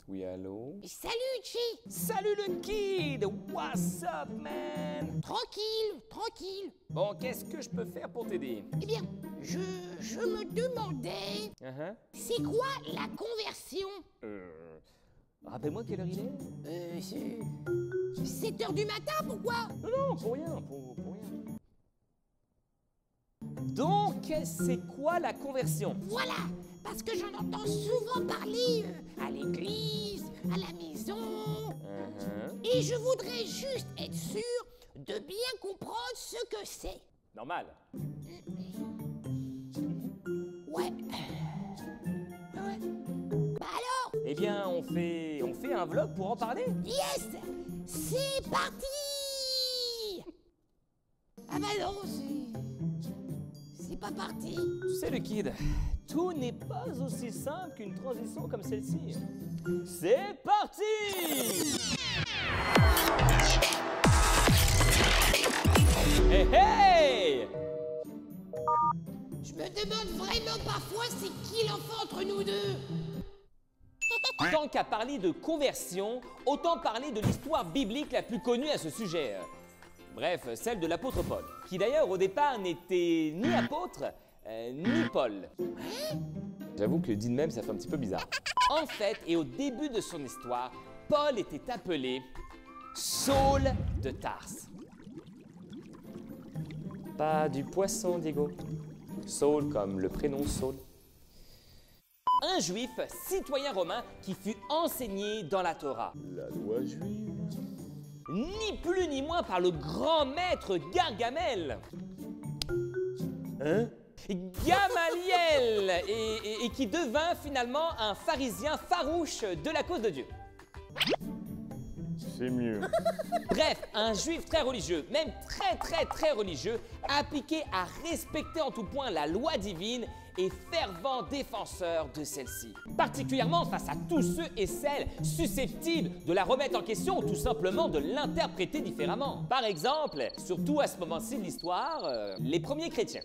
Oui, allô? Salut, Chi. Salut le kid! What's up, man? Tranquille, tranquille. Bon, qu'est-ce que je peux faire pour t'aider? Eh bien, je me demandais, c'est quoi la conversion? Rappelle-moi quelle heure il est? C'est 7 heures du matin, pourquoi? Non, pour rien, pour rien. Donc, c'est quoi la conversion? Voilà, parce que j'en entends souvent parler à l'église, à la maison, et je voudrais juste être sûr de bien comprendre ce que c'est. Normal. Ouais. Bah alors? Eh bien, on fait un vlog pour en parler? Yes! C'est parti! Ah bah non, c'est pas parti. Tu sais, le kid, tout n'est pas aussi simple qu'une transition comme celle-ci. C'est parti! Hey, hey! Je me demande vraiment parfois c'est qui l'enfant entre nous deux. Tant qu'à parler de conversion, autant parler de l'histoire biblique la plus connue à ce sujet. Bref, celle de l'apôtre Paul, qui d'ailleurs au départ n'était ni apôtre, ni Paul. J'avoue que dit de même, ça fait un petit peu bizarre. En fait, et au début de son histoire, Paul était appelé Saul de Tarse. Pas du poisson, Diego. Saul comme le prénom Saul. Un juif, citoyen romain, qui fut enseigné dans la Torah. La loi juive. Ni plus ni moins par le grand maître Gargamel. Hein? Gamaliel, et qui devint finalement un pharisien farouche de la cause de Dieu. C'est mieux. Bref, un juif très religieux, même très religieux, appliqué à respecter en tout point la loi divine et fervent défenseur de celle-ci. Particulièrement face à tous ceux et celles susceptibles de la remettre en question ou tout simplement de l'interpréter différemment. Par exemple, surtout à ce moment-ci de l'histoire, les premiers chrétiens.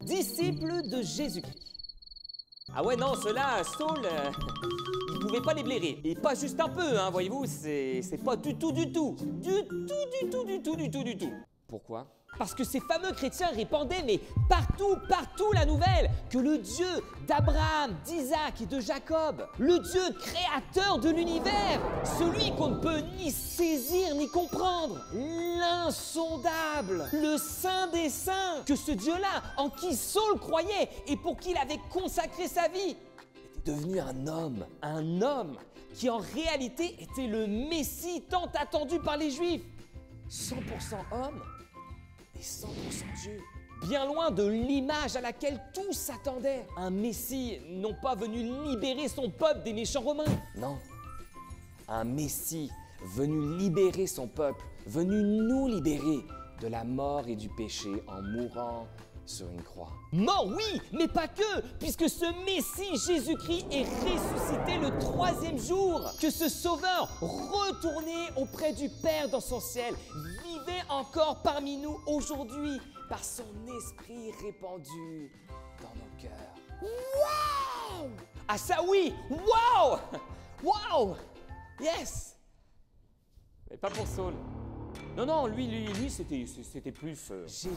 Disciples de Jésus-Christ. Ah ouais, non, ceux-là, Saul, il pouvait pas les blairer. Et pas juste un peu, hein, voyez-vous, c'est pas du tout. Pourquoi? Parce que ces fameux chrétiens répandaient, mais partout la nouvelle, que le Dieu d'Abraham, d'Isaac et de Jacob, le Dieu créateur de l'univers, celui qu'on ne peut ni saisir ni comprendre, l'insondable, le Saint des Saints, que ce Dieu-là, en qui Saul croyait et pour qui il avait consacré sa vie, était devenu un homme qui en réalité était le Messie tant attendu par les Juifs, 100% homme et 100% Dieu. Bien loin de l'image à laquelle tous s'attendaient. Un Messie non pas venu libérer son peuple des méchants romains. Non, un Messie venu libérer son peuple, venu nous libérer de la mort et du péché en mourant sur une croix. Mort, oui, mais pas que, puisque ce Messie Jésus-Christ est ressuscité le 3e jour, que ce Sauveur, retourné auprès du Père dans son ciel, vivait encore parmi nous aujourd'hui par son esprit répandu dans nos cœurs. Waouh! Ah ça oui, waouh! Waouh! Yes! Mais pas pour Saul. Non, lui, c'était plus... Jésus.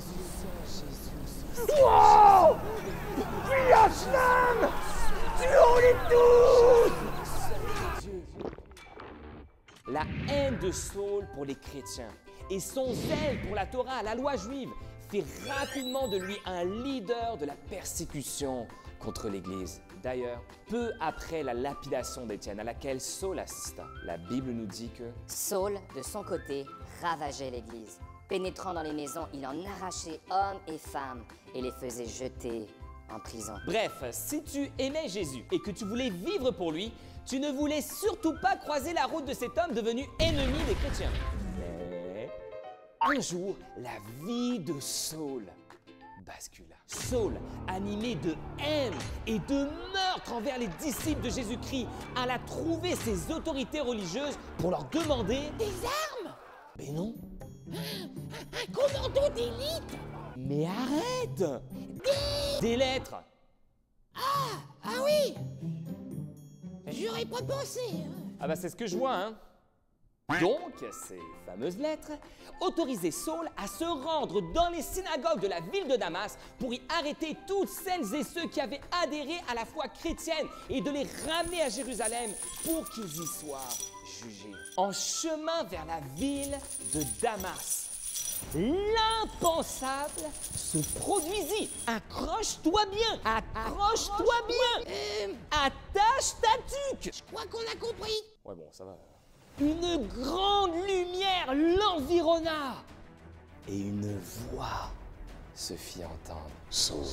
Wow! Vietnam! Tuons-les tous! La haine de Saul pour les chrétiens et son zèle pour la Torah, la loi juive, fait rapidement de lui un leader de la persécution contre l'Église. D'ailleurs, peu après la lapidation d'Étienne à laquelle Saul assista, la Bible nous dit que Saul, de son côté, ravageait l'Église. Pénétrant dans les maisons, il en arrachait hommes et femmes et les faisait jeter en prison. Bref, si tu aimais Jésus et que tu voulais vivre pour lui, tu ne voulais surtout pas croiser la route de cet homme devenu ennemi des chrétiens. Mais un jour, la vie de Saul bascula. Saul, animé de haine et de meurtre envers les disciples de Jésus-Christ, alla trouver ses autorités religieuses pour leur demander Des armes? Mais non. Un commando d'élite? Mais arrête! Des lettres! Ah oui! J'aurais pas pensé. Ah bah c'est ce que je vois, hein. Donc, ces fameuses lettres autorisaient Saul à se rendre dans les synagogues de la ville de Damas pour y arrêter toutes celles et ceux qui avaient adhéré à la foi chrétienne et de les ramener à Jérusalem pour qu'ils y soient jugés. En chemin vers la ville de Damas, l'impensable se produisit. Accroche-toi bien, accroche-toi bien, attache ta tuque. Je crois qu'on a compris. Ouais bon, ça va. Une grande lumière l'environna et une voix se fit entendre. Saul,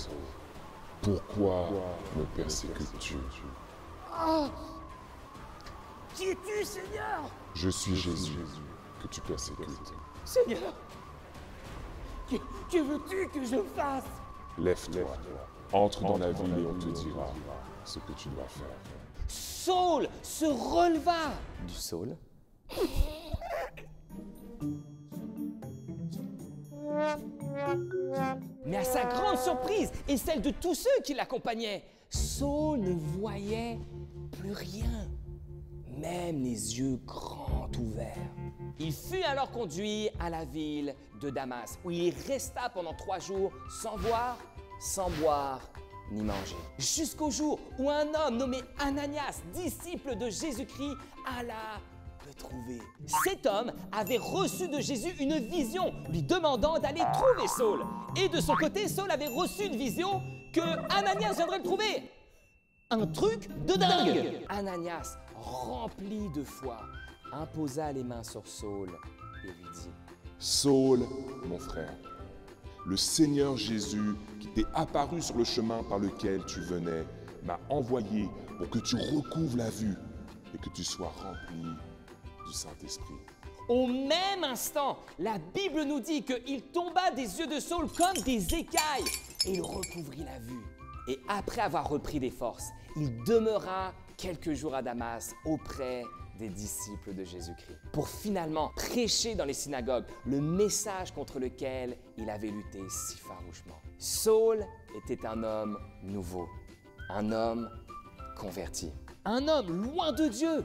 pourquoi me persécutes-tu? Qui es-tu, Seigneur? Je suis Jésus que tu persécutes. Seigneur, que veux-tu que je fasse? Lève-toi, entre dans la ville et on te dira ce que tu dois faire. Saul se releva. Du Saul? Mais à sa grande surprise et celle de tous ceux qui l'accompagnaient, Saul ne voyait plus rien, même les yeux grands ouverts. Il fut alors conduit à la ville de Damas, où il y resta pendant 3 jours sans voir, sans boire, ni manger. Jusqu'au jour où un homme nommé Ananias, disciple de Jésus-Christ, alla le trouver. Cet homme avait reçu de Jésus une vision lui demandant d'aller trouver Saul. Et de son côté, Saul avait reçu une vision que Ananias viendrait le trouver. Un truc de dingue! Ananias, rempli de foi, imposa les mains sur Saul et lui dit: Saul, mon frère, le Seigneur Jésus qui t'est apparu sur le chemin par lequel tu venais m'a envoyé pour que tu recouvres la vue et que tu sois rempli du Saint-Esprit. Au même instant, la Bible nous dit qu'il tomba des yeux de Saul comme des écailles et il recouvrit la vue. Et après avoir repris des forces, il demeura quelques jours à Damas auprès des disciples de Jésus-Christ pour finalement prêcher dans les synagogues le message contre lequel il avait lutté si farouchement. Saul était un homme nouveau, un homme converti, un homme loin de Dieu,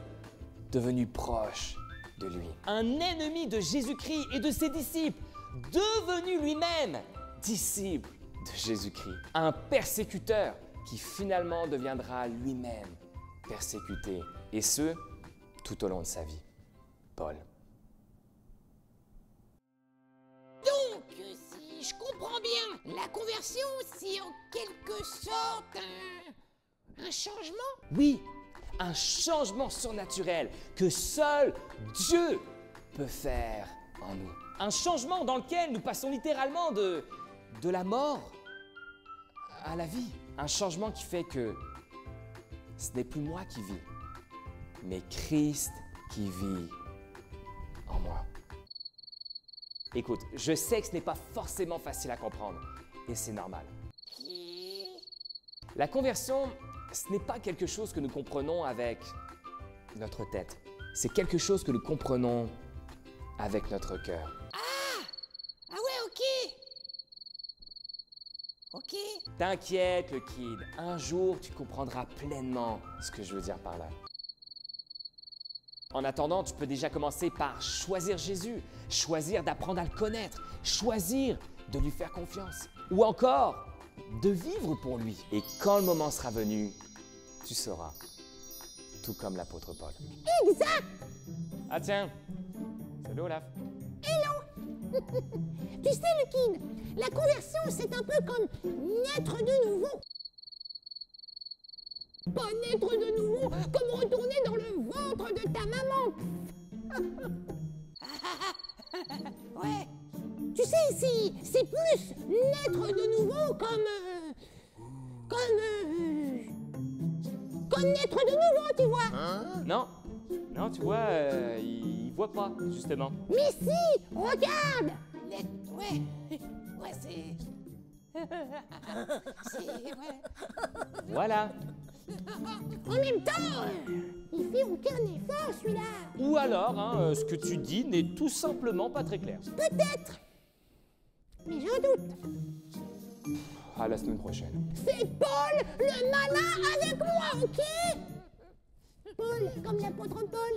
devenu proche de lui, un ennemi de Jésus-Christ et de ses disciples, devenu lui-même disciple de Jésus-Christ, un persécuteur qui finalement deviendra lui-même persécuté, et ce, tout au long de sa vie. Paul. Donc, si je comprends bien, la conversion, c'est en quelque sorte un changement? Oui, un changement surnaturel que seul Dieu peut faire en nous. Un changement dans lequel nous passons littéralement de la mort à la vie. Un changement qui fait que ce n'est plus moi qui vis, mais Christ qui vit en moi. Écoute, je sais que ce n'est pas forcément facile à comprendre, et c'est normal. La conversion, ce n'est pas quelque chose que nous comprenons avec notre tête. C'est quelque chose que nous comprenons avec notre cœur. Ah ouais, ok. Ok. T'inquiète, le kid, un jour tu comprendras pleinement ce que je veux dire par là. En attendant, tu peux déjà commencer par choisir Jésus, choisir d'apprendre à le connaître, choisir de lui faire confiance, ou encore de vivre pour lui. Et quand le moment sera venu, tu sauras, tout comme l'apôtre Paul. Exact. Ah tiens, salut Olaf. Tu sais, le kid, la conversion, c'est un peu comme naître de nouveau. Pas naître de nouveau, comme retourner dans le ventre de ta maman. Ouais. Tu sais, c'est plus naître de nouveau comme naître de nouveau, tu vois. Non, tu vois, il voit pas, justement. Mais si, regarde. Ouais, c'est... ouais. Voilà. En même temps, il fait aucun effort, celui-là. Ou alors, ce que tu dis n'est tout simplement pas très clair. Peut-être. Mais j'en doute. À la semaine prochaine. C'est Paul, le malin, avec moi, ok? Paul, comme l'apôtre Paul.